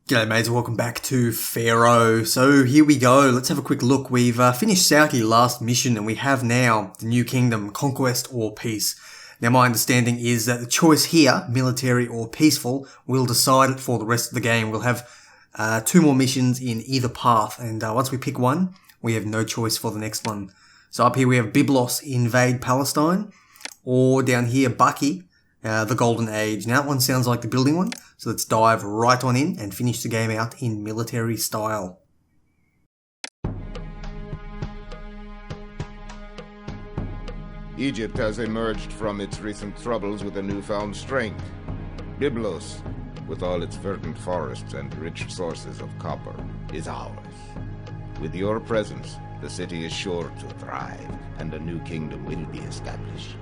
G'day mates, welcome back to Pharaoh. So here we go, let's have a quick look. We've finished Sauki's last mission and we have now the new kingdom, conquest or peace. Now my understanding is that the choice here, military or peaceful, will decide it for the rest of the game. We'll have 2 more missions in either path, and once we pick one, we have no choice for the next one. So up here we have Byblos invade Palestine, or down here Bucky, the Golden Age. Now that one sounds like the building one, so let's dive right on in and finish the game out in military style. Egypt has emerged from its recent troubles with a newfound strength. Byblos, with all its verdant forests and rich sources of copper, is ours. With your presence, the city is sure to thrive, and a new kingdom will be established.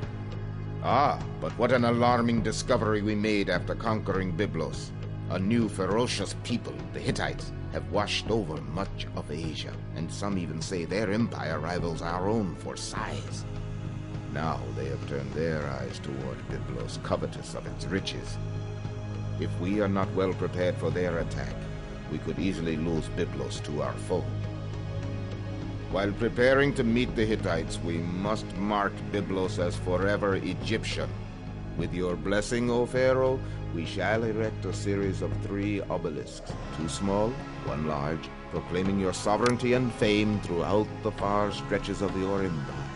Ah, but what an alarming discovery we made after conquering Byblos. A new ferocious people, the Hittites, have washed over much of Asia, and some even say their empire rivals our own for size. Now they have turned their eyes toward Byblos, covetous of its riches. If we are not well prepared for their attack, we could easily lose Byblos to our foe. While preparing to meet the Hittites, we must mark Byblos as forever Egyptian. With your blessing, O Pharaoh, we shall erect a series of 3 obelisks, 2 small, 1 large, proclaiming your sovereignty and fame throughout the far stretches of your empire.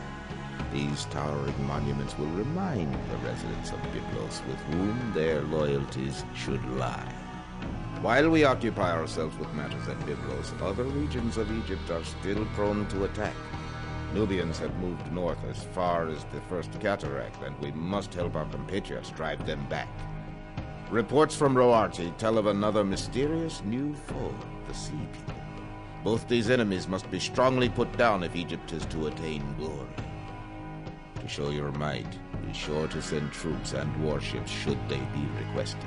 These towering monuments will remind the residents of Byblos with whom their loyalties should lie. While we occupy ourselves with matters at Byblos, other regions of Egypt are still prone to attack. Nubians have moved north as far as the First Cataract, and we must help our compatriots drive them back. Reports from Roarti tell of another mysterious new foe, the Sea People. Both these enemies must be strongly put down if Egypt is to attain glory. To show your might, be sure to send troops and warships should they be requested.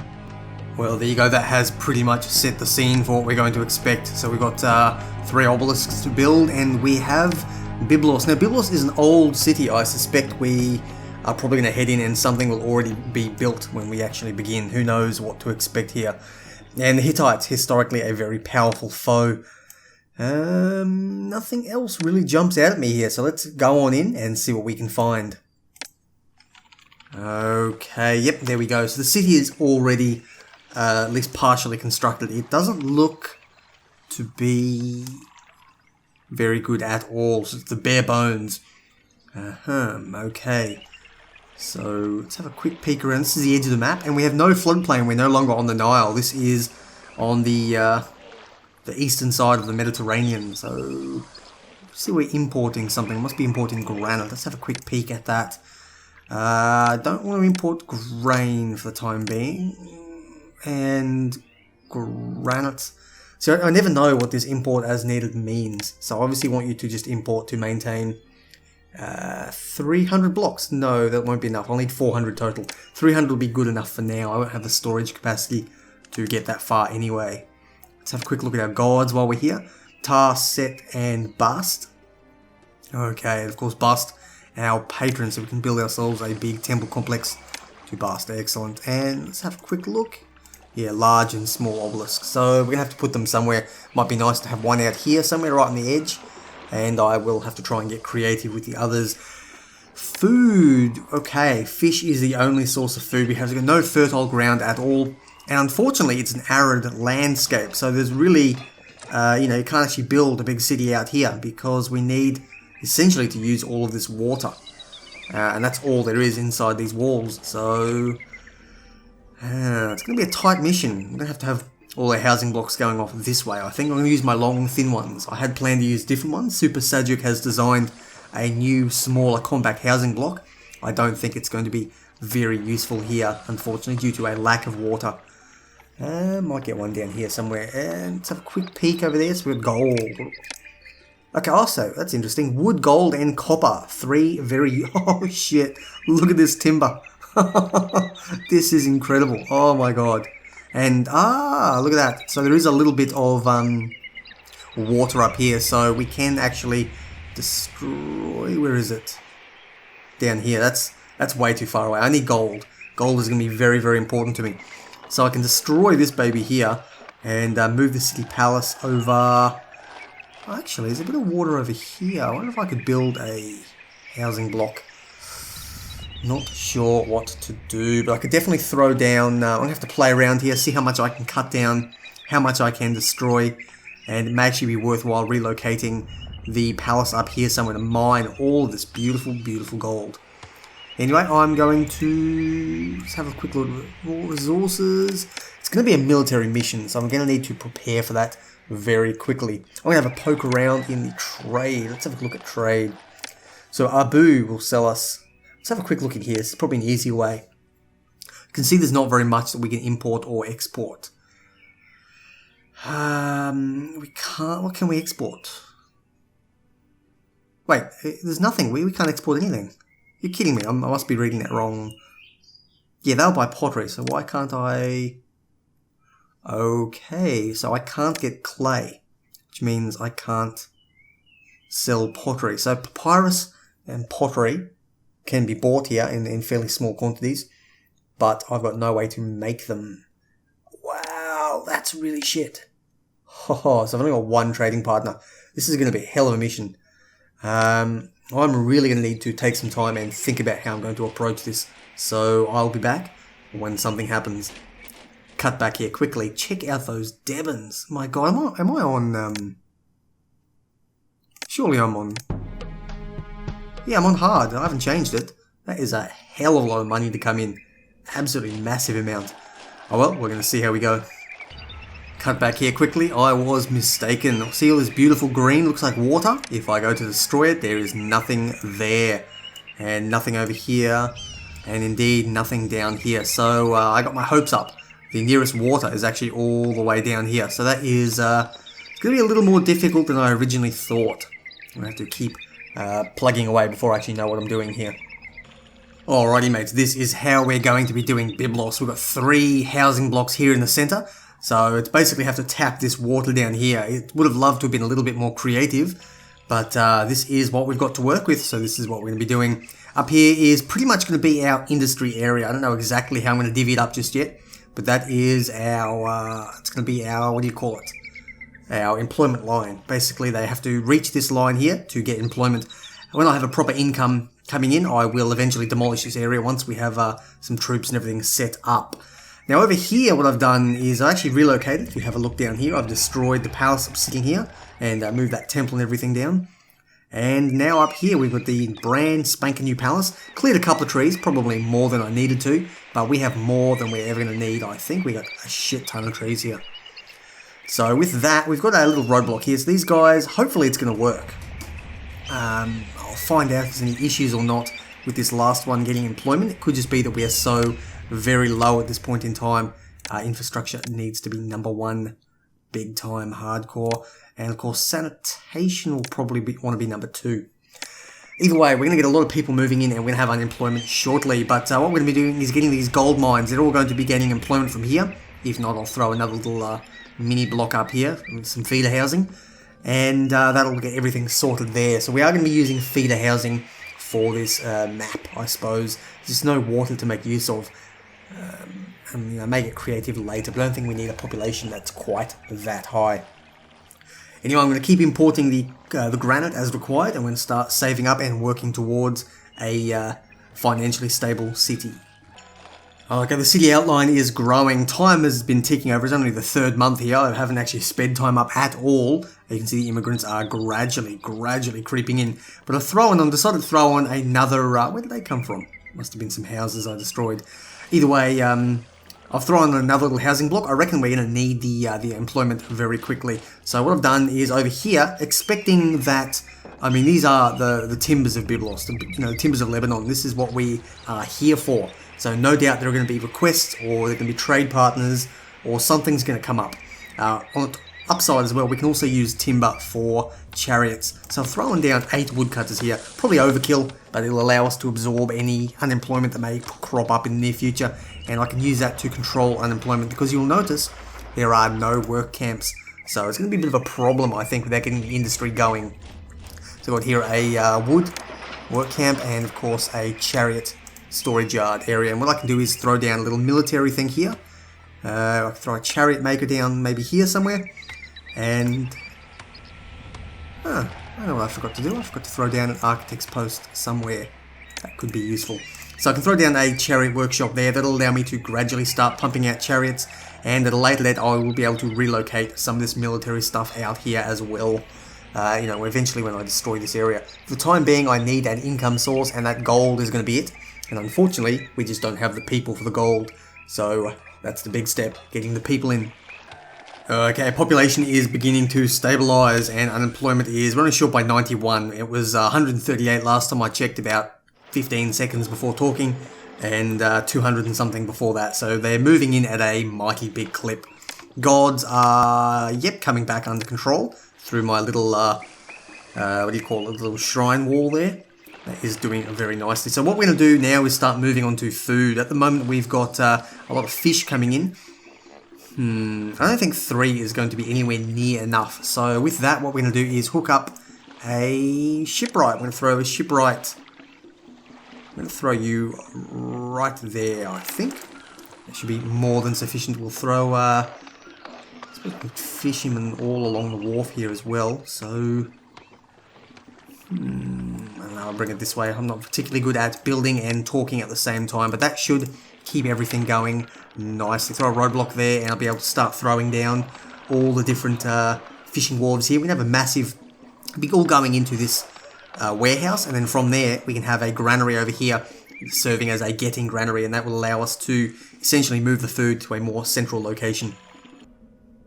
Well, there you go, that has pretty much set the scene for what we're going to expect. So we've got 3 obelisks to build, and we have Byblos. Now, Byblos is an old city. I suspect we are probably going to head in and something will already be built when we actually begin. Who knows what to expect here. And the Hittites, historically a very powerful foe. Nothing else really jumps out at me here, so let's go on in and see what we can find. Okay, yep, there we go. So the city is already at least partially constructed. It doesn't look to be very good at all. So it's the bare bones. Okay. So let's have a quick peek around. This is the edge of the map, and we have no floodplain. We're no longer on the Nile. This is on the eastern side of the Mediterranean. So see, we're importing something. We must be importing granite. Let's have a quick peek at that. I don't want to import grain for the time being. And granite. So I never know what this import as needed means. So I obviously want you to just import to maintain 300 blocks. No, that won't be enough. I'll need 400 total. 300 will be good enough for now. I won't have the storage capacity to get that far anyway. Let's have a quick look at our gods while we're here. Ptah, Set, and Bast. Okay, and of course Bast, our patron, so we can build ourselves a big temple complex to Bast. Excellent. And let's have a quick look. Yeah, large and small obelisks. So we're going to have to put them somewhere. Might be nice to have one out here, somewhere right on the edge. And I will have to try and get creative with the others. Food. Okay, fish is the only source of food. We have no fertile ground at all. And unfortunately, it's an arid landscape. So there's really, you can't actually build a big city out here because we need essentially to use all of this water. And that's all there is inside these walls. So it's going to be a tight mission. I'm going to have all the housing blocks going off this way. I think I'm going to use my long, thin ones. I had planned to use different ones. Super Sajuk has designed a new, smaller, compact housing block. I don't think it's going to be very useful here, unfortunately, due to a lack of water. Might get one down here somewhere. And let's have a quick peek over there. So we've got gold. Okay, also, that's interesting. Wood, gold, and copper. 3 very... Oh, shit. Look at this timber. This is incredible. Oh my god. And look at that. So there is a little bit of water up here, so we can actually destroy. Where is it? Down here. That's way too far away. I need gold. Gold is going to be very, very important to me. So I can destroy this baby here, and move the city palace over. Actually, there's a bit of water over here. I wonder if I could build a housing block. Not sure what to do, but I could definitely throw down. I'm going to have to play around here, see how much I can cut down, how much I can destroy, and it may actually be worthwhile relocating the palace up here somewhere to mine all of this beautiful, beautiful gold. Anyway, I'm going to just have a quick look at raw resources. It's going to be a military mission, so I'm going to need to prepare for that very quickly. I'm going to have a poke around in the trade. Let's have a look at trade. So Abu will sell us. Let's have a quick look at here. It's probably an easy way. You can see there's not very much that we can import or export. We can't. What can we export? Wait, there's nothing. We can't export anything. You're kidding me. I must be reading that wrong. Yeah, they'll buy pottery, so why can't I... Okay, so I can't get clay, which means I can't sell pottery. So papyrus and pottery can be bought here in fairly small quantities, but I've got no way to make them. Wow, that's really shit. Oh, so I've only got one trading partner. This is going to be a hell of a mission. I'm really going to need to take some time and think about how I'm going to approach this. So I'll be back when something happens. Cut back here quickly. Check out those Devons. My god, am I on... Surely I'm on... Yeah, I'm on hard. I haven't changed it. That is a hell of a lot of money to come in. Absolutely massive amount. Oh well, we're going to see how we go. Cut back here quickly. I was mistaken. See all this beautiful green? Looks like water. If I go to destroy it, there is nothing there. And nothing over here. And indeed, nothing down here. So I got my hopes up. The nearest water is actually all the way down here. So that is it's going to be a little more difficult than I originally thought. I'm going to have to keep plugging away before I actually know what I'm doing here. Alrighty mates, this is how we're going to be doing Byblos. We've got 3 housing blocks here in the center. So it's basically have to tap this water down here. It would have loved to have been a little bit more creative. But this is what we've got to work with. So this is what we're going to be doing. Up here is pretty much going to be our industry area. I don't know exactly how I'm going to divvy it up just yet. But that is our, it's going to be our, what do you call it? Our employment line. Basically, they have to reach this line here to get employment. When I have a proper income coming in, I will eventually demolish this area once we have some troops and everything set up. Now over here, what I've done is I actually relocated. If you have a look down here, I've destroyed the palace I'm sitting here and moved that temple and everything down. And now up here, we've got the brand spanking new palace. Cleared a couple of trees, probably more than I needed to, but we have more than we're ever going to need. I think we got a shit ton of trees here. So with that, we've got a little roadblock here. So these guys, hopefully it's going to work. I'll find out if there's any issues or not with this last one getting employment. It could just be that we are so very low at this point in time. Infrastructure needs to be #1, big time, hardcore. And of course, sanitation will probably want to be #2. Either way, we're going to get a lot of people moving in and we're going to have unemployment shortly. But what we're going to be doing is getting these gold mines. They're all going to be getting employment from here. If not, I'll throw another little mini block up here with some feeder housing. And that'll get everything sorted there. So we are going to be using feeder housing for this map, I suppose. There's no water to make use of. And I may get creative later, but I don't think we need a population that's quite that high. Anyway, I'm going to keep importing the granite as required. I'm going to start saving up and working towards a financially stable city. Okay, the city outline is growing. Time has been ticking over. It's only the 3rd month here. I haven't actually sped time up at all. You can see the immigrants are gradually creeping in. But I decided to throw on another... where did they come from? Must have been some houses I destroyed. Either way, I've thrown on another little housing block. I reckon we're going to need the employment very quickly. So what I've done is over here, expecting that... I mean, these are the timbers of Byblos, the timbers of Lebanon. This is what we are here for. So no doubt there are going to be requests, or there are going to be trade partners, or something's going to come up. On the upside as well, we can also use timber for chariots. So I've thrown down 8 woodcutters here. Probably overkill, but it'll allow us to absorb any unemployment that may crop up in the near future. And I can use that to control unemployment, because you'll notice there are no work camps. So it's going to be a bit of a problem, I think, without getting the industry going. So I've got here a wood work camp and, of course, a chariot storage yard area. And what I can do is throw down a little military thing here. I can throw a chariot maker down maybe here somewhere. And... I don't know what I forgot to do. I forgot to throw down an architect's post somewhere. That could be useful. So I can throw down a chariot workshop there. That'll allow me to gradually start pumping out chariots. And at a later date, I will be able to relocate some of this military stuff out here as well. You know, eventually when I destroy this area. For the time being, I need an income source, and that gold is going to be it. And unfortunately, we just don't have the people for the gold. So that's the big step, getting the people in. Okay, population is beginning to stabilize, and unemployment is running short by 91. It was 138 last time I checked, about 15 seconds before talking, and 200 and something before that. So they're moving in at a mighty big clip. Gods are, yep, coming back under control through my little, what do you call it, little shrine wall there. That is doing very nicely. So what we're going to do now is start moving on to food. At the moment we've got a lot of fish coming in. I don't think 3 is going to be anywhere near enough. So with that, what we're going to do is hook up a shipwright. I'm going to throw a shipwright. I'm going to throw you right there, I think. That should be more than sufficient. We'll throw, I suppose we can fish him all along the wharf here as well. So, I don't know, I'll bring it this way. I'm not particularly good at building and talking at the same time, but that should keep everything going nicely. Throw a roadblock there, and I'll be able to start throwing down all the different fishing wharves here. We can have a massive, big all going into this warehouse, and then from there we can have a granary over here serving as a getting granary, and that will allow us to essentially move the food to a more central location.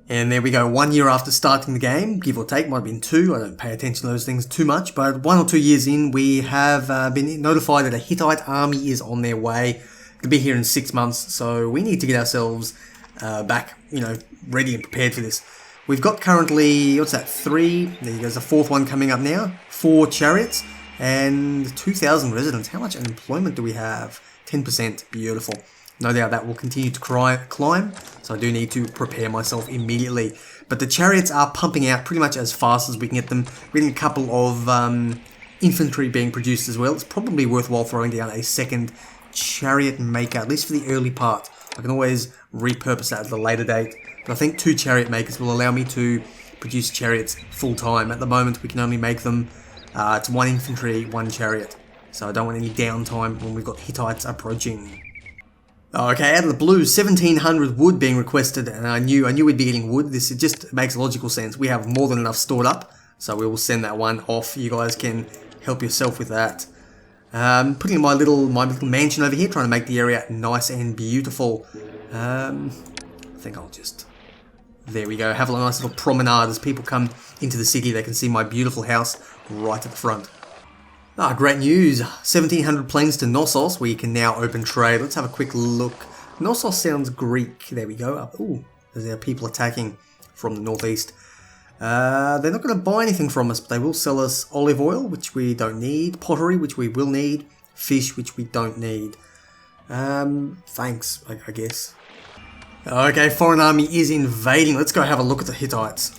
And there we go, 1 year after starting the game, give or take, might have been 2, I don't pay attention to those things too much, but 1 or 2 years in, we have been notified that a Hittite army is on their way. They'll be here in 6 months, so we need to get ourselves back, you know, ready and prepared for this. We've got currently, what's that, 3, there goes the 4th one coming up now, 4 chariots, and 2,000 residents. How much unemployment do we have? 10%, beautiful. No doubt that will continue to climb, so I do need to prepare myself immediately. But the chariots are pumping out pretty much as fast as we can get them. We're getting a couple of infantry being produced as well. It's probably worthwhile throwing down a second chariot maker, at least for the early part. I can always repurpose that at a later date, but I think 2 chariot makers will allow me to produce chariots full time. At the moment we can only make them to 1 infantry, 1 chariot, so I don't want any downtime when we've got Hittites approaching. Okay, out of the blue, 1,700 wood being requested, and I knew we'd be getting wood. This just makes logical sense. We have more than enough stored up, so we will send that one off. You guys can help yourself with that. Putting my little mansion over here, trying to make the area nice and beautiful. I think I'll just... There we go. Have a nice little promenade as people come into the city. They can see my beautiful house right at the front. Ah, great news. 1,700 planes to Knossos, where you can now open trade. Let's have a quick look. Knossos sounds Greek. There we go. Oh, there's our people attacking from the northeast. They're not going to buy anything from us, but they will sell us olive oil, which we don't need. Pottery, which we will need. Fish, which we don't need. Thanks, I guess. Okay, foreign army is invading. Let's go have a look at the Hittites.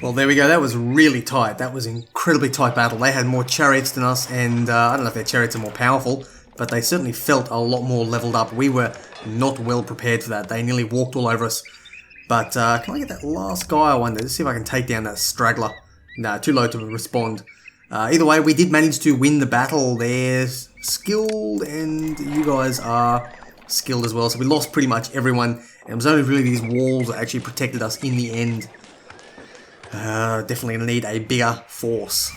Well, there we go. That was really tight. That was an incredibly tight battle. They had more chariots than us, and I don't know if their chariots are more powerful, but they certainly felt a lot more leveled up. We were not well prepared for that. They nearly walked all over us. But can I get that last guy, I wonder? Let's see if I can take down that straggler. Nah, too low to respond. Either way, we did manage to win the battle. They're skilled, and you guys are skilled as well. So we lost pretty much everyone, and it was only really these walls that actually protected us in the end. Definitely need a bigger force.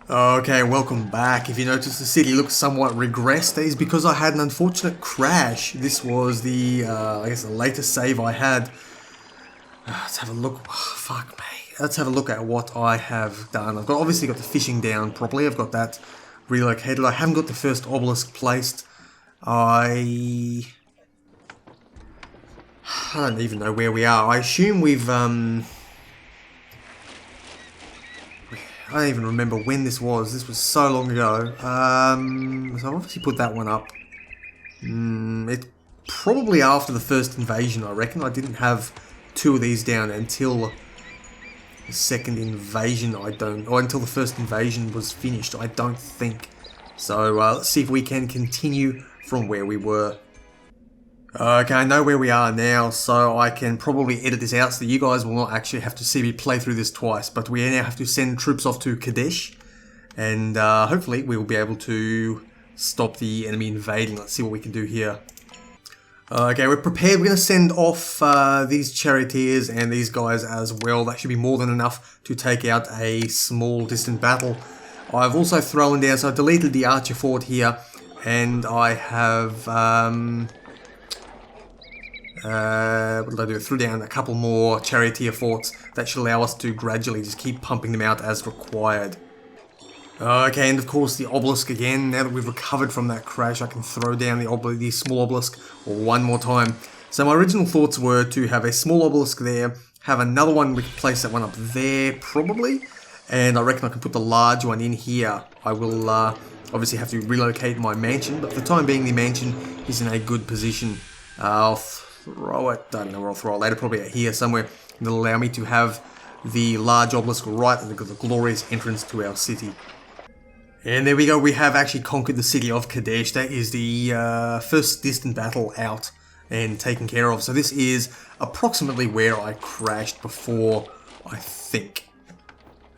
Okay, welcome back. If you notice the city looks somewhat regressed, that is because I had an unfortunate crash. This was the, I guess the latest save I had. Let's have a look. Oh, fuck me. Let's have a look at what I have done. I've obviously got the fishing down properly. I've got that relocated. I haven't got the first obelisk placed. I don't even know where we are. I assume we've, I don't even remember when this was. This was so long ago. So I've obviously put that one up. It's probably after the first invasion, I reckon. I didn't have two of these down until the second invasion. Or until the first invasion was finished, I don't think. So let's see if we can continue from where we were. Okay, I know where we are now, so I can probably edit this out so that you guys will not actually have to see me play through this twice. But we now have to send troops off to Kadesh, and hopefully we will be able to stop the enemy invading. Let's see what we can do here. Okay, we're prepared. We're going to send off these charioteers and these guys as well. That should be more than enough to take out a small distant battle. I've also thrown down, so I deleted the archer fort here, and I have... what did I do? I threw down a couple more charioteer forts. That should allow us to gradually just keep pumping them out as required. Okay, and of course the obelisk again. Now that we've recovered from that crash, I can throw down the small obelisk one more time. So my original thoughts were to have a small obelisk there, have another one, we can place that one up there probably, and I reckon I can put the large one in here. I will obviously have to relocate my mansion, but for the time being the mansion is in a good position. I'll throw it, I don't know where I'll throw it later, probably out here somewhere. That'll allow me to have the large obelisk right at the glorious entrance to our city. And there we go, we have actually conquered the city of Kadesh. That is the first distant battle out and taken care of. So this is approximately where I crashed before, I think.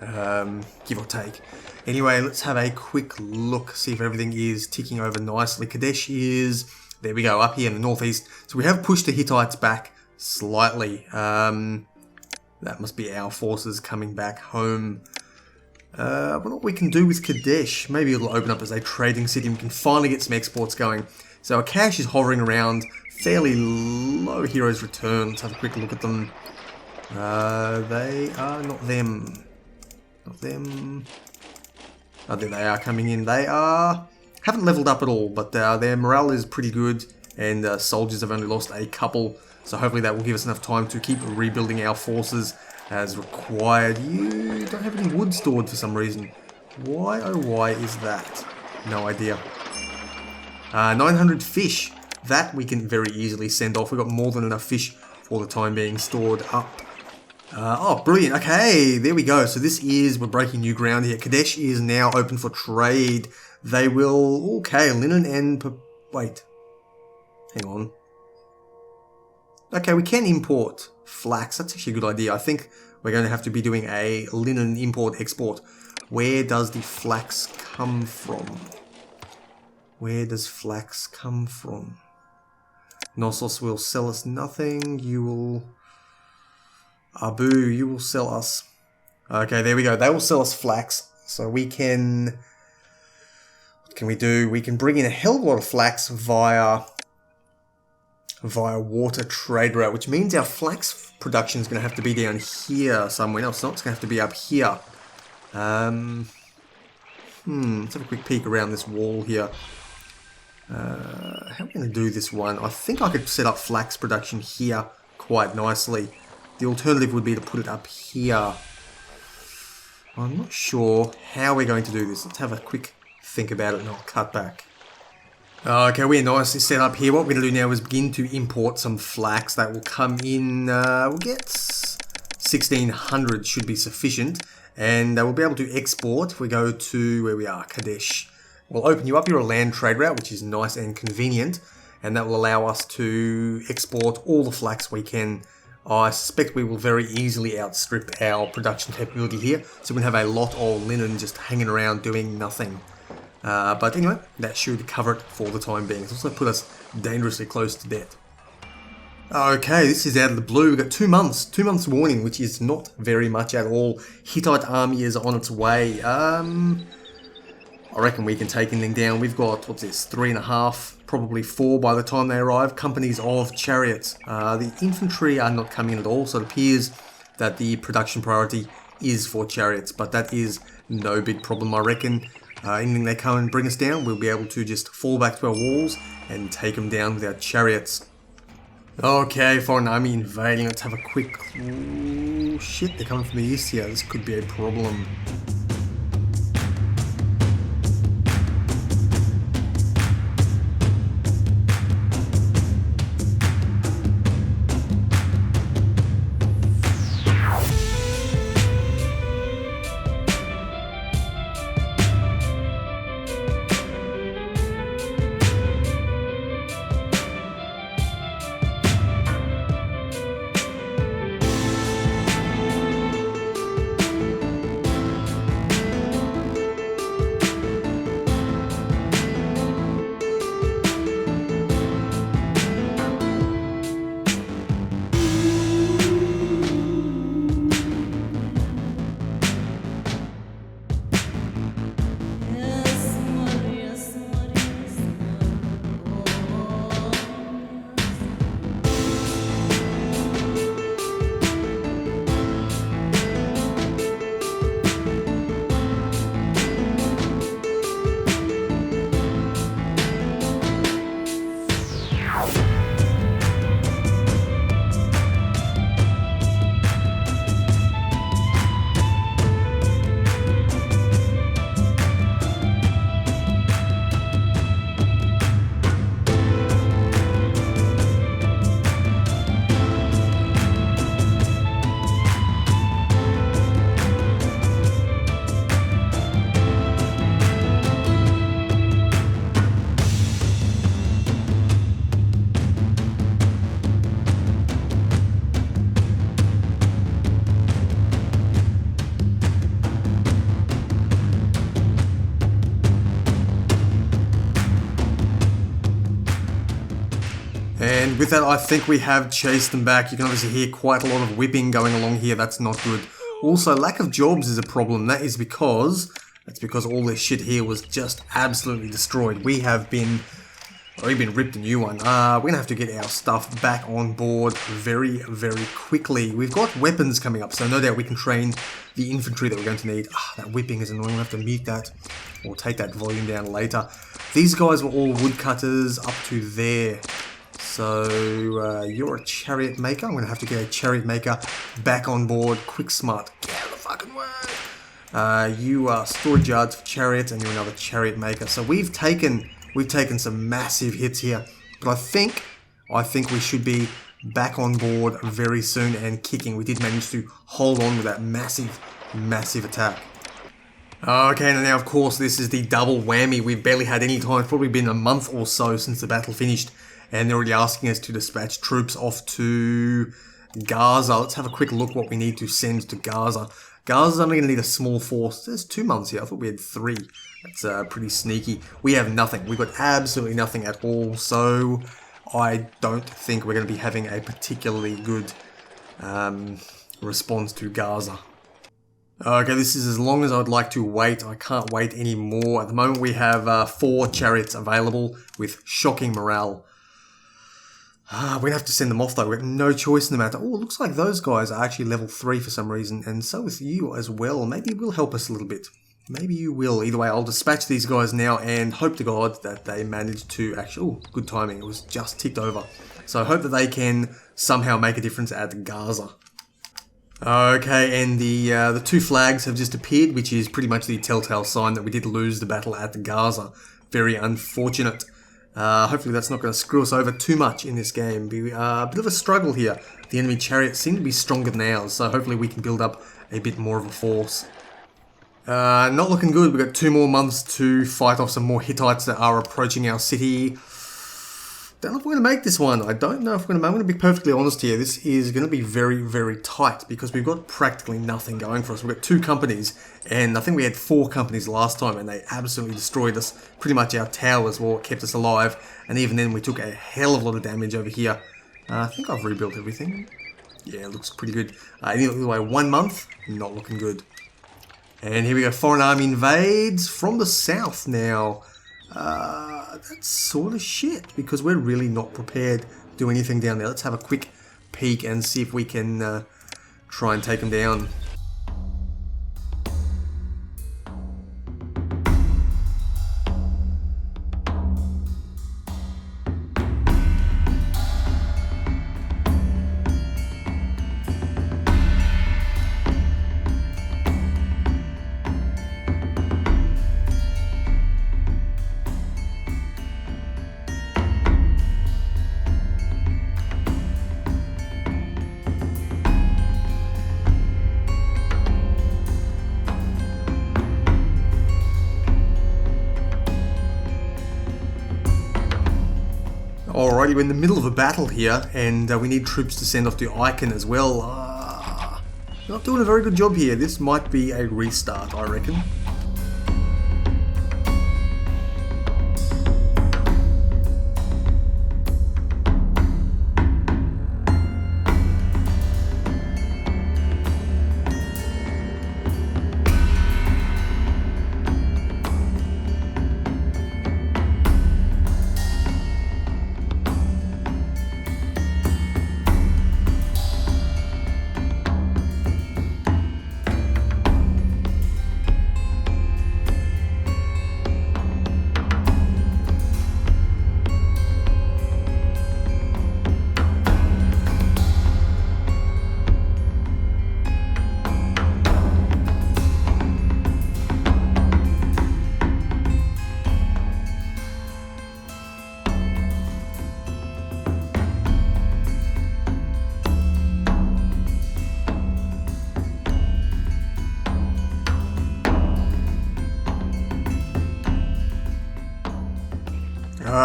Give or take. Anyway, let's have a quick look, see if everything is ticking over nicely. Kadesh is... there we go, up here in the northeast. So we have pushed the Hittites back slightly. That must be our forces coming back home. I wonder what we can do with Kadesh. Maybe it'll open up as a trading city and we can finally get some exports going. So our cash is hovering around fairly low. Heroes return. Let's have a quick look at them. They are not them. Not them. Oh, there they are coming in. They are... haven't leveled up at all, but their morale is pretty good, and soldiers have only lost a couple, so hopefully that will give us enough time to keep rebuilding our forces as required. You don't have any wood stored for some reason. Why, oh why is that? No idea. 900 fish. That we can very easily send off. We've got more than enough fish for the time being stored up. Oh, brilliant. Okay, there we go. So this is, we're breaking new ground here. Kadesh is now open for trade. They will, okay, linen and, wait, hang on. Okay, we can import flax. That's actually a good idea. I think we're going to have to be doing a linen import-export. Where does the flax come from? Where does flax come from? Knossos will sell us nothing. You will... Abu, you will sell us. Okay, there we go. They will sell us flax. So we can... what can we do? We can bring in a hell of a lot of flax via water trade route, which means our flax production is going to have to be down here somewhere. No, it's not. It's going to have to be up here. Let's have a quick peek around this wall here. How are we going to do this one? I think I could set up flax production here quite nicely. The alternative would be to put it up here. I'm not sure how we're going to do this. Let's have a quick think about it and I'll cut back. Okay, we're nicely set up here. What we're going to do now is begin to import some flax that will come in. We'll get 1600 should be sufficient, and we'll be able to export. If we go to where we are, Kadesh, we'll open you up your land trade route, which is nice and convenient, and that will allow us to export all the flax we can. I suspect we will very easily outstrip our production capability here, so we'll have a lot of linen just hanging around doing nothing. But anyway, that should cover it for the time being. It's also put us dangerously close to death. Okay, this is out of the blue. We've got 2 months. 2 months warning, which is not very much at all. Hittite army is on its way. I reckon we can take anything down. We've got, what's this, 3.5, probably 4 by the time they arrive. Companies of chariots. The infantry are not coming in at all, so it appears that the production priority is for chariots, but that is no big problem, I reckon. Anything they come and bring us down, we'll be able to just fall back to our walls and take them down with our chariots. Okay, foreign army invading. Let's have a quick... Oh, shit, they're coming from the east here. This could be a problem. And with that, I think we have chased them back. You can obviously hear quite a lot of whipping going along here. That's not good. Also, lack of jobs is a problem. That's because all this shit here was just absolutely destroyed. We've been ripped a new one. We're going to have to get our stuff back on board very, very quickly. We've got weapons coming up, so no doubt we can train the infantry that we're going to need. That whipping is annoying. We'll have to mute that or take that volume down later. These guys were all woodcutters up to there. So, you're a chariot maker. I'm going to have to get a chariot maker back on board. Quick smart. Get out of the fucking way. You are storage yards for chariots, and you're another chariot maker. So we've taken some massive hits here. But I think we should be back on board very soon and kicking. We did manage to hold on with that massive, massive attack. Okay, now of course this is the double whammy. We've barely had any time. It's probably been a month or so since the battle finished. And they're already asking us to dispatch troops off to Gaza. Let's have a quick look what we need to send to Gaza. Gaza's only going to need a small force. There's 2 months here. I thought we had 3. That's pretty sneaky. We have nothing. We've got absolutely nothing at all. So I don't think we're going to be having a particularly good response to Gaza. Okay, this is as long as I'd like to wait. I can't wait anymore. At the moment we have 4 chariots available with shocking morale. We're going to have to send them off though. We've got no choice in the matter. Oh, it looks like those guys are actually level 3 for some reason. And so with you as well. Maybe it will help us a little bit. Maybe you will. Either way, I'll dispatch these guys now and hope to God that they manage to actually... Oh, good timing. It was just ticked over. So I hope that they can somehow make a difference at Gaza. Okay, and the 2 flags have just appeared, which is pretty much the telltale sign that we did lose the battle at Gaza. Very unfortunate. Hopefully that's not going to screw us over too much in this game. Be a bit of a struggle here. The enemy chariots seem to be stronger than ours, so hopefully we can build up a bit more of a force. Not looking good. We've got 2 more months to fight off some more Hittites that are approaching our city. Don't know if we're going to make this one. I don't know if we're going to. I'm going to be perfectly honest here. This is going to be very, very tight because we've got practically nothing going for us. We've got 2 companies, and I think we had 4 companies last time, and they absolutely destroyed us. Pretty much our towers were what kept us alive, and even then we took a hell of a lot of damage over here. I think I've rebuilt everything. Yeah, it looks pretty good. Anyway, 1 month, not looking good. And here we go. Foreign army invades from the south now. That's sort of shit because we're really not prepared to do anything down there. Let's have a quick peek and see if we can try and take them down. Alrighty, we're in the middle of a battle here, and we need troops to send off to Icon as well. Not doing a very good job here. This might be a restart, I reckon.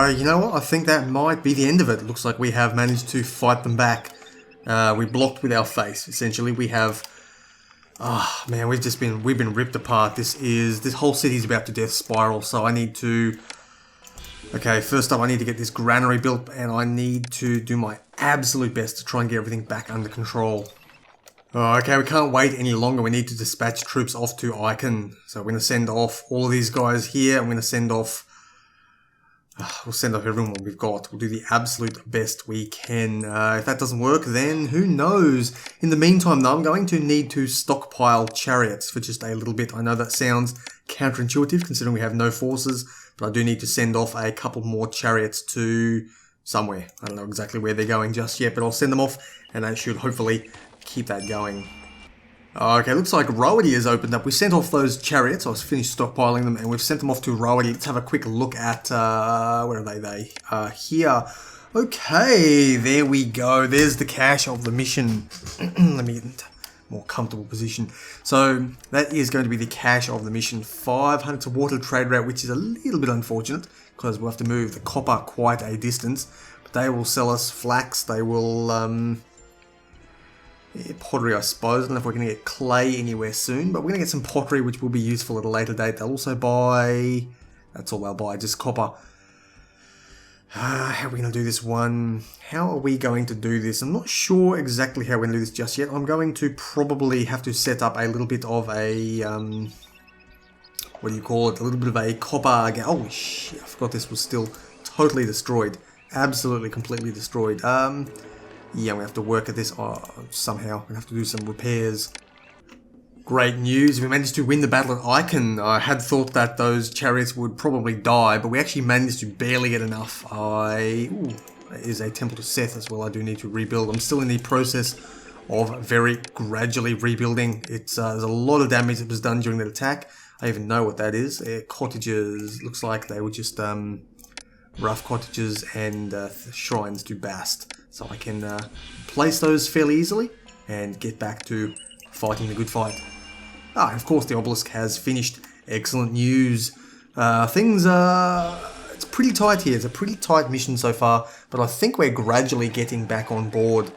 You know what? I think that might be the end of it. Looks like we have managed to fight them back. We blocked with our face. Essentially, we have. Oh man, we've been ripped apart. This whole city's about to death spiral. So I need to. Okay, first up, I need to get this granary built, and I need to do my absolute best to try and get everything back under control. Okay, we can't wait any longer. We need to dispatch troops off to Icon. So we're going to send off all of these guys here. I'm going to send off. We'll send off everyone we've got. We'll do the absolute best we can. If that doesn't work, then who knows? In the meantime, though, I'm going to need to stockpile chariots for just a little bit. I know that sounds counterintuitive, considering we have no forces, but I do need to send off a couple more chariots to somewhere. I don't know exactly where they're going just yet, but I'll send them off, and that should hopefully keep that going. Okay, looks like Roady has opened up. We sent off those chariots. I was finished stockpiling them, and we've sent them off to Roady. Let's have a quick look at, where are they? Here. Okay, there we go. There's the cache of the mission. Let me get into a more comfortable position. So, that is going to be the cache of the mission. 500 to water trade route, which is a little bit unfortunate, because we'll have to move the copper quite a distance. But they will sell us flax. They will, yeah, pottery, I suppose. I don't know if we're going to get clay anywhere soon, but we're going to get some pottery, which will be useful at a later date. They'll also buy. That's all they'll buy, just copper. How are we going to do this one? How are we going to do this? I'm not sure exactly how we're going to do this just yet. I'm going to probably have to set up a little bit of a. What do you call it? A little bit of a copper. Oh shit! I forgot this was still totally destroyed. Absolutely, completely destroyed. Yeah, we have to work at this somehow. We have to do some repairs. Great news. We managed to win the battle at Icon. I had thought that those chariots would probably die, but we actually managed to barely get enough. Ooh, there is a temple to Seth as well. I do need to rebuild. I'm still in the process of very gradually rebuilding. There's a lot of damage that was done during that attack. I even know what that is. Cottages. Looks like they were just rough cottages and shrines to Bast. So I can place those fairly easily and get back to fighting the good fight. Of course the obelisk has finished. Excellent news. Things are... It's pretty tight here. It's a pretty tight mission so far, but I think we're gradually getting back on board.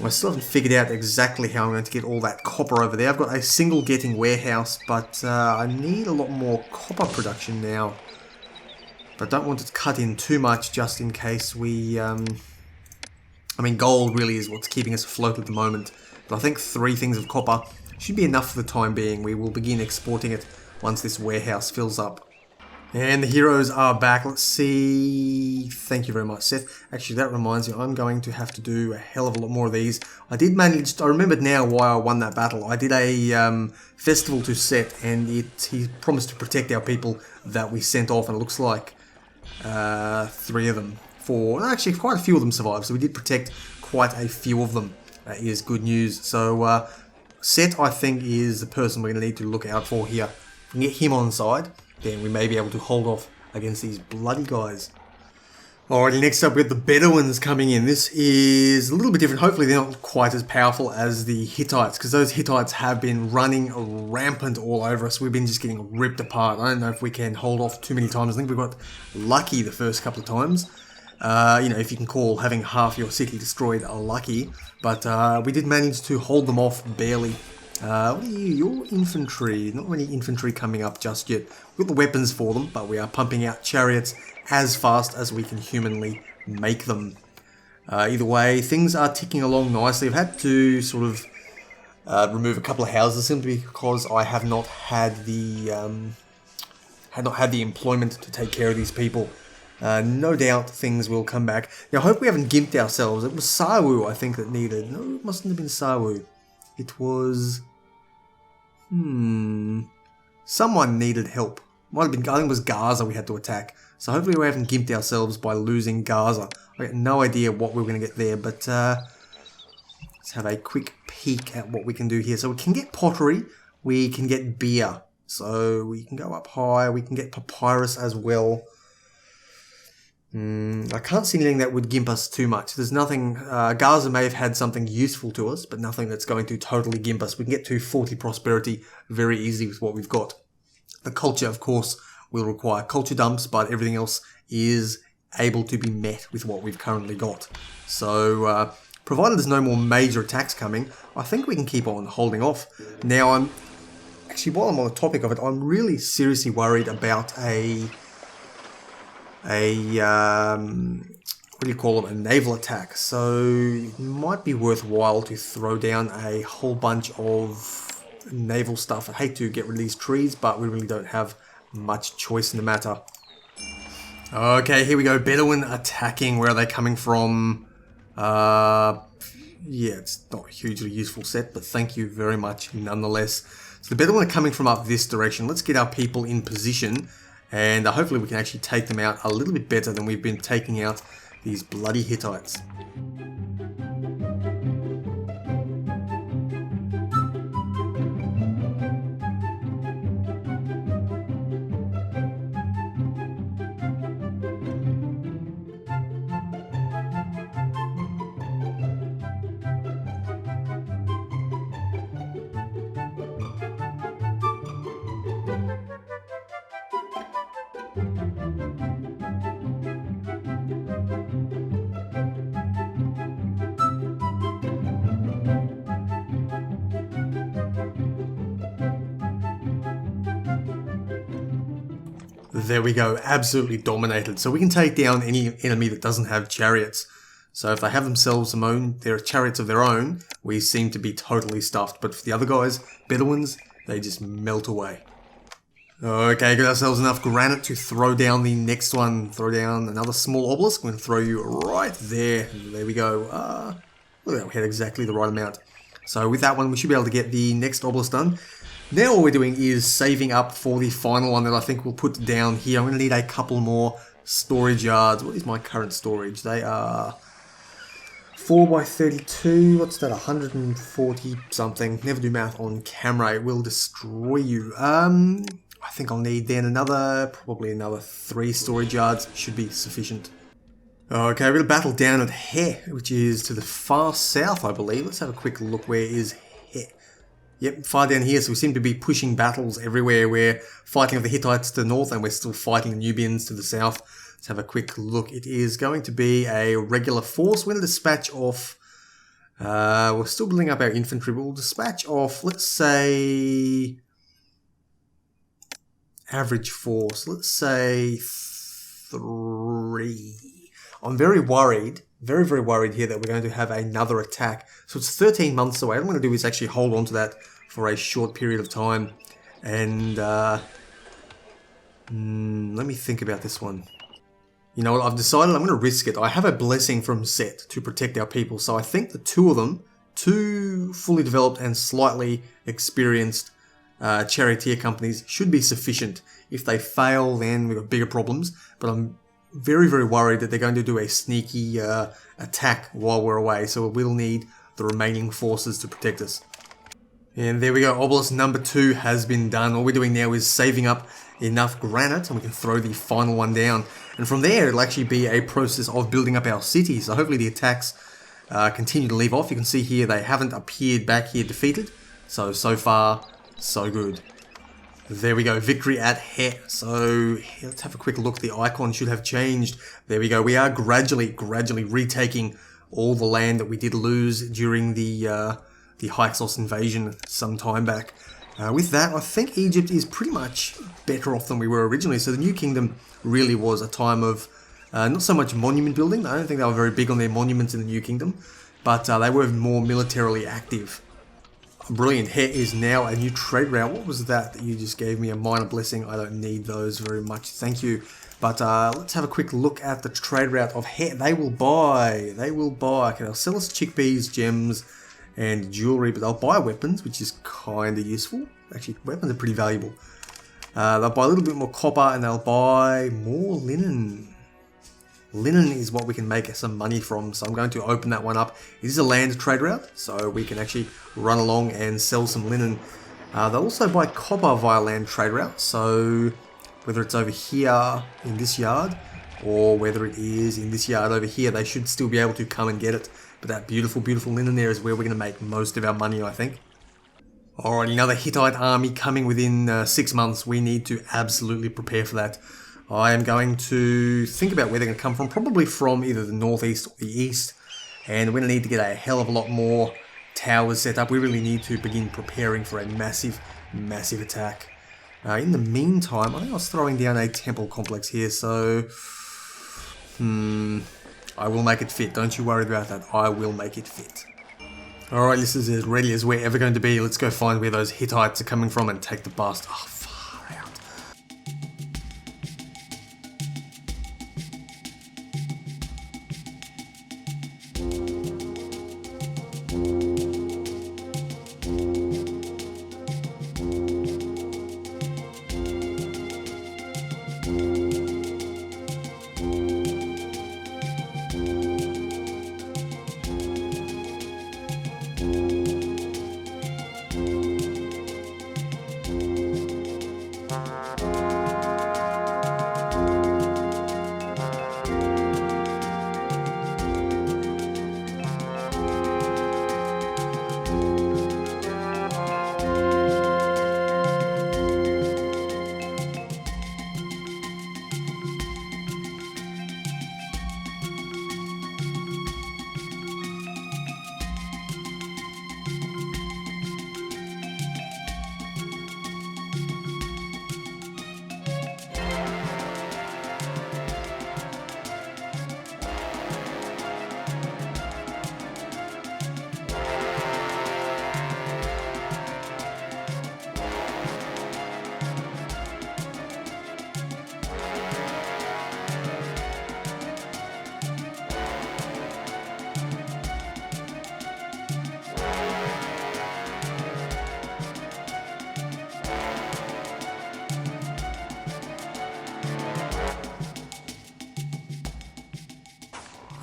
I still haven't figured out exactly how I'm going to get all that copper over there. I've got a single getting warehouse, but I need a lot more copper production now. But I don't want to cut in too much just in case we... I mean, gold really is what's keeping us afloat at the moment. But I think 3 things of copper should be enough for the time being. We will begin exporting it once this warehouse fills up. And the heroes are back. Let's see. Thank you very much, Seth. Actually, that reminds me, I'm going to have to do a hell of a lot more of these. I did manage, I remembered now why I won that battle. I did a festival to Seth, and he promised to protect our people that we sent off, and it looks like 3 of them. Actually, quite a few of them survived, so we did protect quite a few of them. That is good news. So, Seth, I think, is the person we're going to need to look out for here. If we can get him on side, then we may be able to hold off against these bloody guys. Alrighty, next up we have the Bedouins coming in. This is a little bit different. Hopefully they're not quite as powerful as the Hittites, because those Hittites have been running rampant all over us. We've been just getting ripped apart. I don't know if we can hold off too many times. I think we got lucky the first couple of times. You know, if you can call having half your city destroyed lucky. But we did manage to hold them off barely. What are you? Your infantry. Not many infantry coming up just yet. We've got the weapons for them, but we are pumping out chariots as fast as we can humanly make them. Either way, things are ticking along nicely. I've had to sort of remove a couple of houses simply because I have not had the employment to take care of these people. No doubt things will come back. Now, I hope we haven't gimped ourselves. It was Sawu, I think, that needed... No, it mustn't have been Sawu. It was... Someone needed help. Might have been... I think it was Gaza we had to attack. So hopefully we haven't gimped ourselves by losing Gaza. I got no idea what we were going to get there, but... let's have a quick peek at what we can do here. So we can get pottery. We can get beer. So we can go up high. We can get papyrus as well. I can't see anything that would gimp us too much. There's nothing... Gaza may have had something useful to us, but nothing that's going to totally gimp us. We can get to 40 prosperity very easily with what we've got. The culture, of course, will require culture dumps, but everything else is able to be met with what we've currently got. So, provided there's no more major attacks coming, I think we can keep on holding off. Now, actually, while I'm on the topic of it, I'm really seriously worried about a what do you call them, a naval attack. So it might be worthwhile to throw down a whole bunch of naval stuff. I hate to get rid of these trees, but we really don't have much choice in the matter. Okay, here we go. Bedouin attacking. Where are they coming from? Yeah, it's not a hugely useful set, but thank you very much nonetheless. So the Bedouin are coming from up this direction. Let's get our people in position. And hopefully we can actually take them out a little bit better than we've been taking out these bloody Hittites. There we go, absolutely dominated. So we can take down any enemy that doesn't have chariots. So if they have themselves their chariots of their own, we seem to be totally stuffed. But for the other guys, Bedouins, they just melt away. Okay, got ourselves enough granite to throw down the next one. Throw down another small obelisk. I'm going to throw you right there. There we go. Look at that, we had exactly the right amount. So with that one, we should be able to get the next obelisk done. Now all we're doing is saving up for the final one that I think we'll put down here. I'm going to need a couple more storage yards. What is my current storage? They are 4x32. What's that? 140 something. Never do math on camera. It will destroy you. I I think I'll need then probably another 3 storage yards should be sufficient. Okay, we're going to battle down at He, which is to the far south, I believe. Let's have a quick look. Where is He? Yep, far down here, so we seem to be pushing battles everywhere. We're fighting the Hittites to the north, and we're still fighting the Nubians to the south. Let's have a quick look. It is going to be a regular force. We're going to dispatch off... we're still building up our infantry, but we'll dispatch off, let's say... average force. Let's say 3. I'm very worried, very worried here that we're going to have another attack. So it's 13 months away. What I'm going to do is actually hold on to that for a short period of time. And let me think about this one. You know what, I've decided I'm going to risk it. I have a blessing from Set to protect our people. So I think the 2 of them, 2 fully developed and slightly experienced charioteer companies should be sufficient. If they fail, then we've got bigger problems. But I'm very worried that they're going to do a sneaky attack while we're away, so we'll need the remaining forces to protect us. And there we go, obelisk number 2 has been done. All we're doing now is saving up enough granite and we can throw the final one down. And from there, it'll actually be a process of building up our city. So hopefully the attacks continue to leave off. You can see here they haven't appeared back here defeated. So far, so good. There we go, victory at He. So let's have a quick look. The icon should have changed. There we go. We are gradually retaking all the land that we did lose during the Hyksos invasion some time back. With that, I think Egypt is pretty much better off than we were originally. So the New Kingdom really was a time of not so much monument building. I don't think they were very big on their monuments in the New Kingdom, but they were more militarily active. Brilliant. He is now a new trade route. What was that you just gave me? A minor blessing. I don't need those very much. Thank you. But let's have a quick look at the trade route of He. They will buy. Okay, they'll sell us chickpeas, gems, and jewelry, but they'll buy weapons, which is kind of useful. Actually, weapons are pretty valuable. They'll buy a little bit more copper, and they'll buy more linen. Linen is what we can make some money from, so I'm going to open that one up. It is a land trade route, so we can actually run along and sell some linen. They'll also buy copper via land trade route, so whether it's over here in this yard, or whether it is in this yard over here, they should still be able to come and get it. But that beautiful linen there is where we're going to make most of our money, I think. Alright, another Hittite army coming within 6 months. We need to absolutely prepare for that. I am going to think about where they're going to come from, probably from either the northeast or the east, and we're going to need to get a hell of a lot more towers set up. We really need to begin preparing for a massive attack. In the meantime, I think I was throwing down a temple complex here, so I will make it fit. Don't you worry about that. I will make it fit. Alright, this is as ready as we're ever going to be. Let's go find where those Hittites are coming from and take the bust. Oh, far out.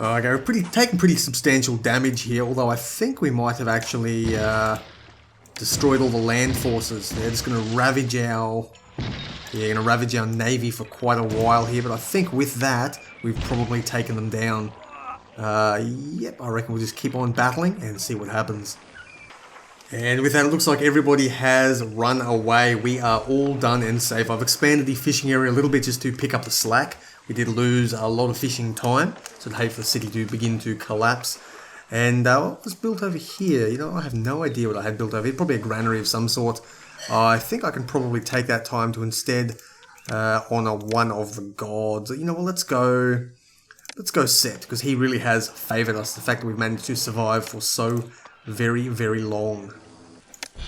Okay, we're taking pretty substantial damage here, although I think we might have actually destroyed all the land forces. They're just going to ravage our Yeah, going to ravage our navy for quite a while here, but I think with that, we've probably taken them down. Yep, I reckon we'll just keep on battling and see what happens. And with that, it looks like everybody has run away. We are all done and safe. I've expanded the fishing area a little bit just to pick up the slack. We did lose a lot of fishing time, so I'd hate for the city to begin to collapse. And what was built over here? You know, I have no idea what I had built over here. Probably a granary of some sort. I think I can probably take that time to instead honor one of the gods. You know, well, let's go Set, because he really has favored us. The fact that we've managed to survive for so very, very long.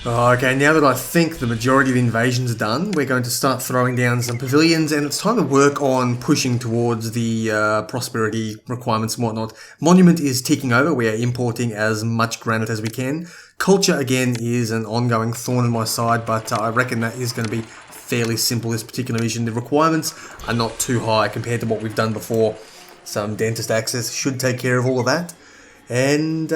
Okay, now that I think the majority of the invasion's done, we're going to start throwing down some pavilions, and it's time to work on pushing towards the prosperity requirements and whatnot. Monument is ticking over. We are importing as much granite as we can. Culture, again, is an ongoing thorn in my side, but I reckon that is going to be fairly simple this particular mission. The requirements are not too high compared to what we've done before. Some dentist access should take care of all of that. And,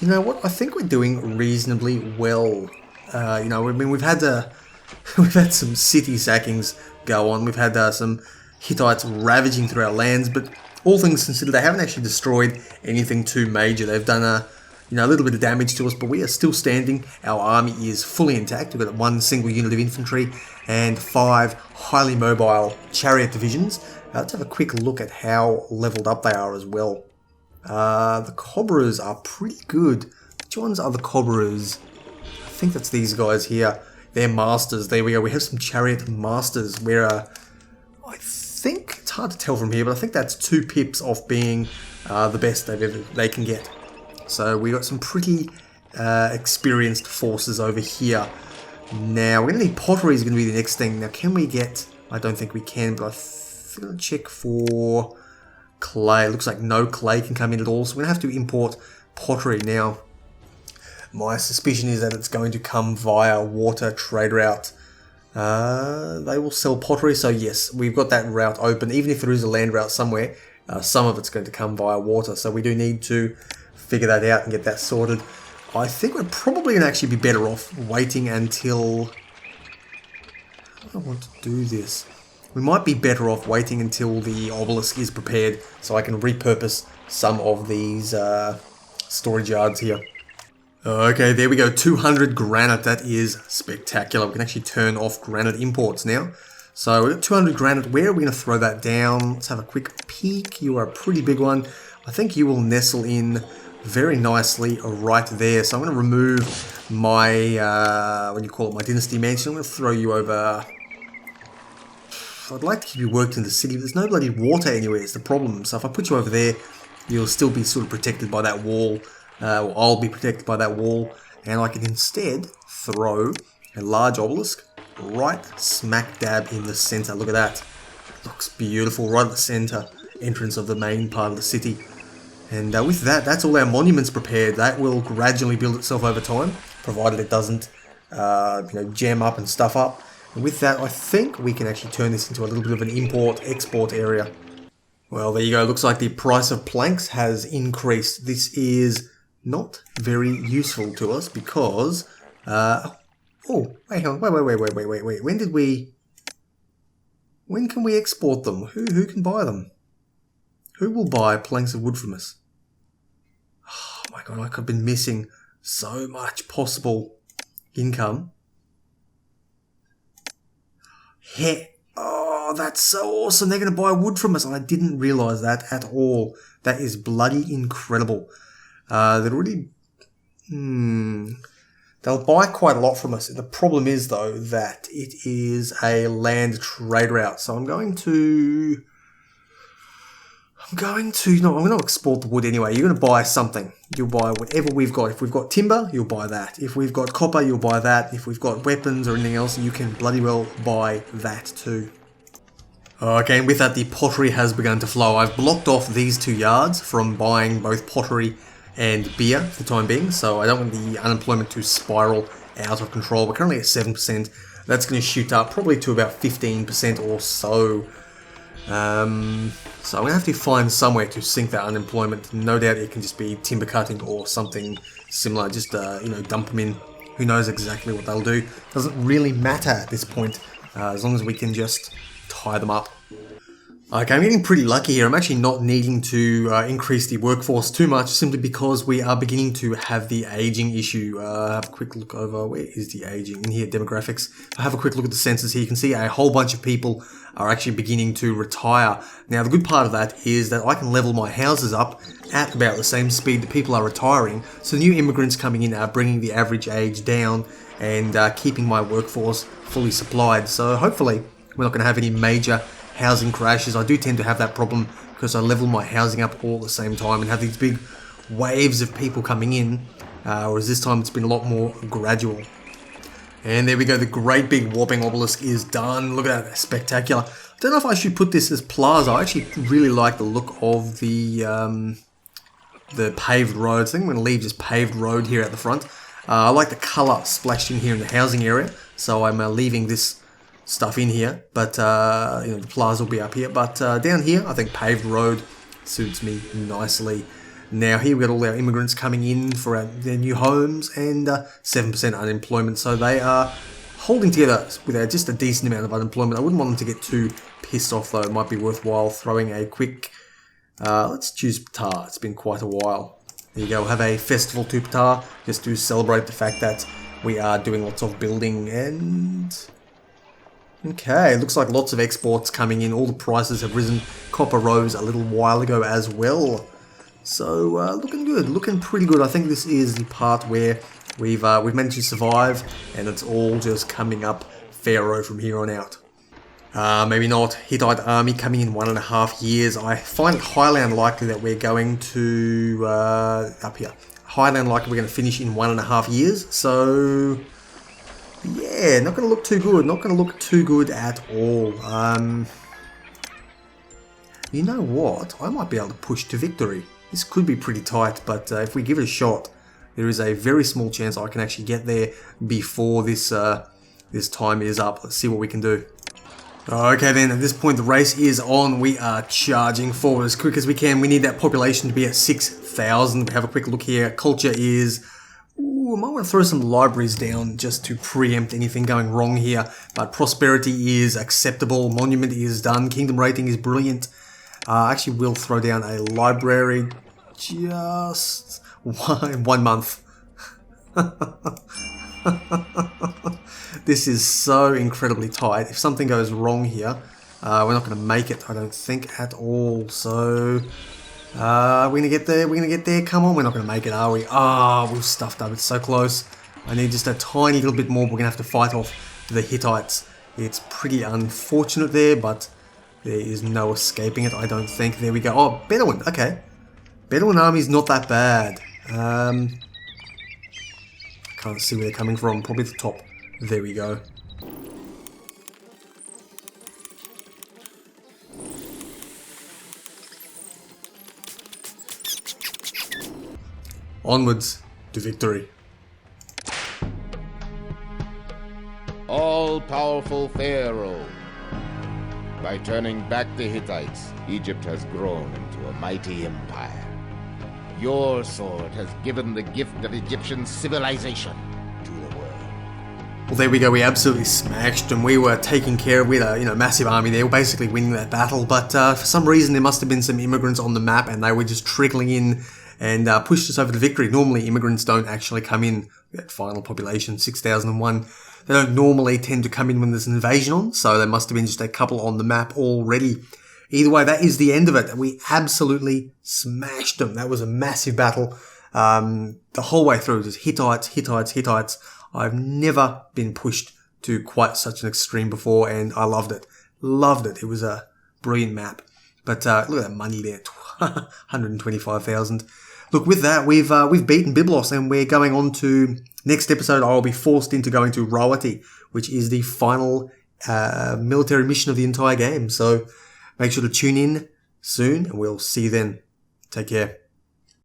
you know what? I think we're doing reasonably well. You know, I mean, we've had some city sackings go on. We've had some Hittites ravaging through our lands, but all things considered, they haven't actually destroyed anything too major. They've done a little bit of damage to us, but we are still standing. Our army is fully intact. We've got one single unit of infantry and 5 highly mobile chariot divisions. Let's have a quick look at how leveled up they are as well. The Cobras are pretty good. Which ones are the Cobras? I think that's these guys here. They're masters. There we go. We have some chariot masters. Where I think it's hard to tell from here, but I think that's 2 pips off being the best they can get. So we got some pretty experienced forces over here. Now we're going to need pottery is going to be the next thing. Now can we get? I don't think we can, but I'm going to check for clay. Looks like no clay can come in at all, so we're going to have to import pottery. Now my suspicion is that it's going to come via water trade route. They will sell pottery, so yes, we've got that route open. Even if there is a land route somewhere, some of it's going to come via water, so we do need to figure that out and get that sorted. I think we're probably going to actually be better off waiting until... I don't want to do this. We might be better off waiting until the obelisk is prepared so I can repurpose some of these storage yards here. Okay, there we go. 200 granite. That is spectacular. We can actually turn off granite imports now. So we've got 200 granite. Where are we going to throw that down? Let's have a quick peek. You are a pretty big one. I think you will nestle in very nicely right there. So I'm going to remove my, my dynasty mansion. I'm going to throw you over... I'd like to keep you worked in the city, but there's no bloody water anywhere. It's the problem. So if I put you over there, you'll still be sort of protected by that wall. Or I'll be protected by that wall. And I can instead throw a large obelisk right smack dab in the center. Look at that. Looks beautiful. Right at the center entrance of the main part of the city. And with that, that's all our monuments prepared. That will gradually build itself over time, provided it doesn't jam up and stuff up. And with that, I think we can actually turn this into a little bit of an import-export area. Well, there you go. Looks like the price of planks has increased. This is not very useful to us because... oh, hang on. Wait. When can we export them? Who can buy them? Who will buy planks of wood from us? Oh my god, I've been missing so much possible income. Oh, that's so awesome. They're going to buy wood from us. I didn't realise that at all. That is bloody incredible. They'll buy quite a lot from us. The problem is, though, that it is a land trade route. So I'm going to export the wood anyway. You're going to buy something. You'll buy whatever we've got. If we've got timber, you'll buy that. If we've got copper, you'll buy that. If we've got weapons or anything else, you can bloody well buy that too. Okay, and with that, the pottery has begun to flow. I've blocked off these 2 yards from buying both pottery and beer for the time being, so I don't want the unemployment to spiral out of control. We're currently at 7%. That's going to shoot up probably to about 15% or so. So I'm going to have to find somewhere to sink that unemployment. No doubt it can just be timber cutting or something similar. Just, dump them in who knows exactly what they'll do. Doesn't really matter at this point, as long as we can just tie them up. Okay, I'm getting pretty lucky here. I'm actually not needing to increase the workforce too much, simply because we are beginning to have the aging issue. Have a quick look over, where is the aging? In here, demographics. If I have a quick look at the census here, you can see a whole bunch of people are actually beginning to retire. Now, the good part of that is that I can level my houses up at about the same speed that people are retiring. So new immigrants coming in are bringing the average age down and keeping my workforce fully supplied. So hopefully we're not going to have any major housing crashes. I do tend to have that problem because I level my housing up all at the same time and have these big waves of people coming in, whereas this time it's been a lot more gradual. And there we go, the great big warping obelisk is done. Look at that, spectacular. I don't know if I should put this as plaza. I actually really like the look of the paved roads. I think I'm going to leave just paved road here at the front. I like the colour splashed in here in the housing area, so I'm leaving this stuff in here, but the plaza will be up here, but down here I think paved road suits me nicely. Now here we've got all our immigrants coming in for their new homes, and 7% unemployment, so they are holding together with just a decent amount of unemployment. I wouldn't want them to get too pissed off though. It might be worthwhile throwing a quick, let's choose Ptah. It's been quite a while. There you go, we'll have a festival to Ptah just to celebrate the fact that we are doing lots of building. And okay, looks like lots of exports coming in. All the prices have risen. Copper rose a little while ago as well. So looking good, looking pretty good. I think this is the part where we've managed to survive, and it's all just coming up Pharaoh from here on out. Maybe not. Hittite army coming in 1.5 years. I find it highly unlikely that we're going to up here. Highly unlikely we're going to finish in 1.5 years. So yeah, not going to look too good. Not going to look too good at all. You know what? I might be able to push to victory. This could be pretty tight, but if we give it a shot, there is a very small chance I can actually get there before this this time is up. Let's see what we can do. Okay then, at this point the race is on. We are charging forward as quick as we can. We need that population to be at 6,000. We have a quick look here. Culture is... Ooh, I might want to throw some libraries down just to preempt anything going wrong here. But prosperity is acceptable. Monument is done. Kingdom rating is brilliant. Actually, we'll throw down a library just 1 month. This is so incredibly tight. If something goes wrong here, we're not going to make it, I don't think, at all. So, we're going to get there. We're going to get there. Come on, we're not going to make it, are we? We've stuffed up. It's so close. I need just a tiny little bit more. We're going to have to fight off the Hittites. It's pretty unfortunate there, but there is no escaping it, I don't think. There we go. Oh, Bedouin. Okay. Bedouin army's not that bad. Can't see where they're coming from. Probably the top. There we go. Onwards to victory. All-powerful Pharaoh. By turning back the Hittites, Egypt has grown into a mighty empire. Your sword has given the gift of Egyptian civilization to the world. Well, there we go. We absolutely smashed them. We were taking care of, we had a massive army there. We were basically winning that battle, but for some reason there must have been some immigrants on the map, and they were just trickling in and pushed us over to victory. Normally immigrants don't actually come in. That final population, 6,001. They don't normally tend to come in when there's an invasion on, so there must have been just a couple on the map already. Either way, that is the end of it. We absolutely smashed them. That was a massive battle. The whole way through, just Hittites, Hittites, Hittites. I've never been pushed to quite such an extreme before, and I loved it. Loved it. It was a brilliant map. But look at that money there, 125,000. Look, with that, we've beaten Byblos, and we're going on to next episode. I'll be forced into going to Rawati, which is the final military mission of the entire game. So make sure to tune in soon, and we'll see you then. Take care.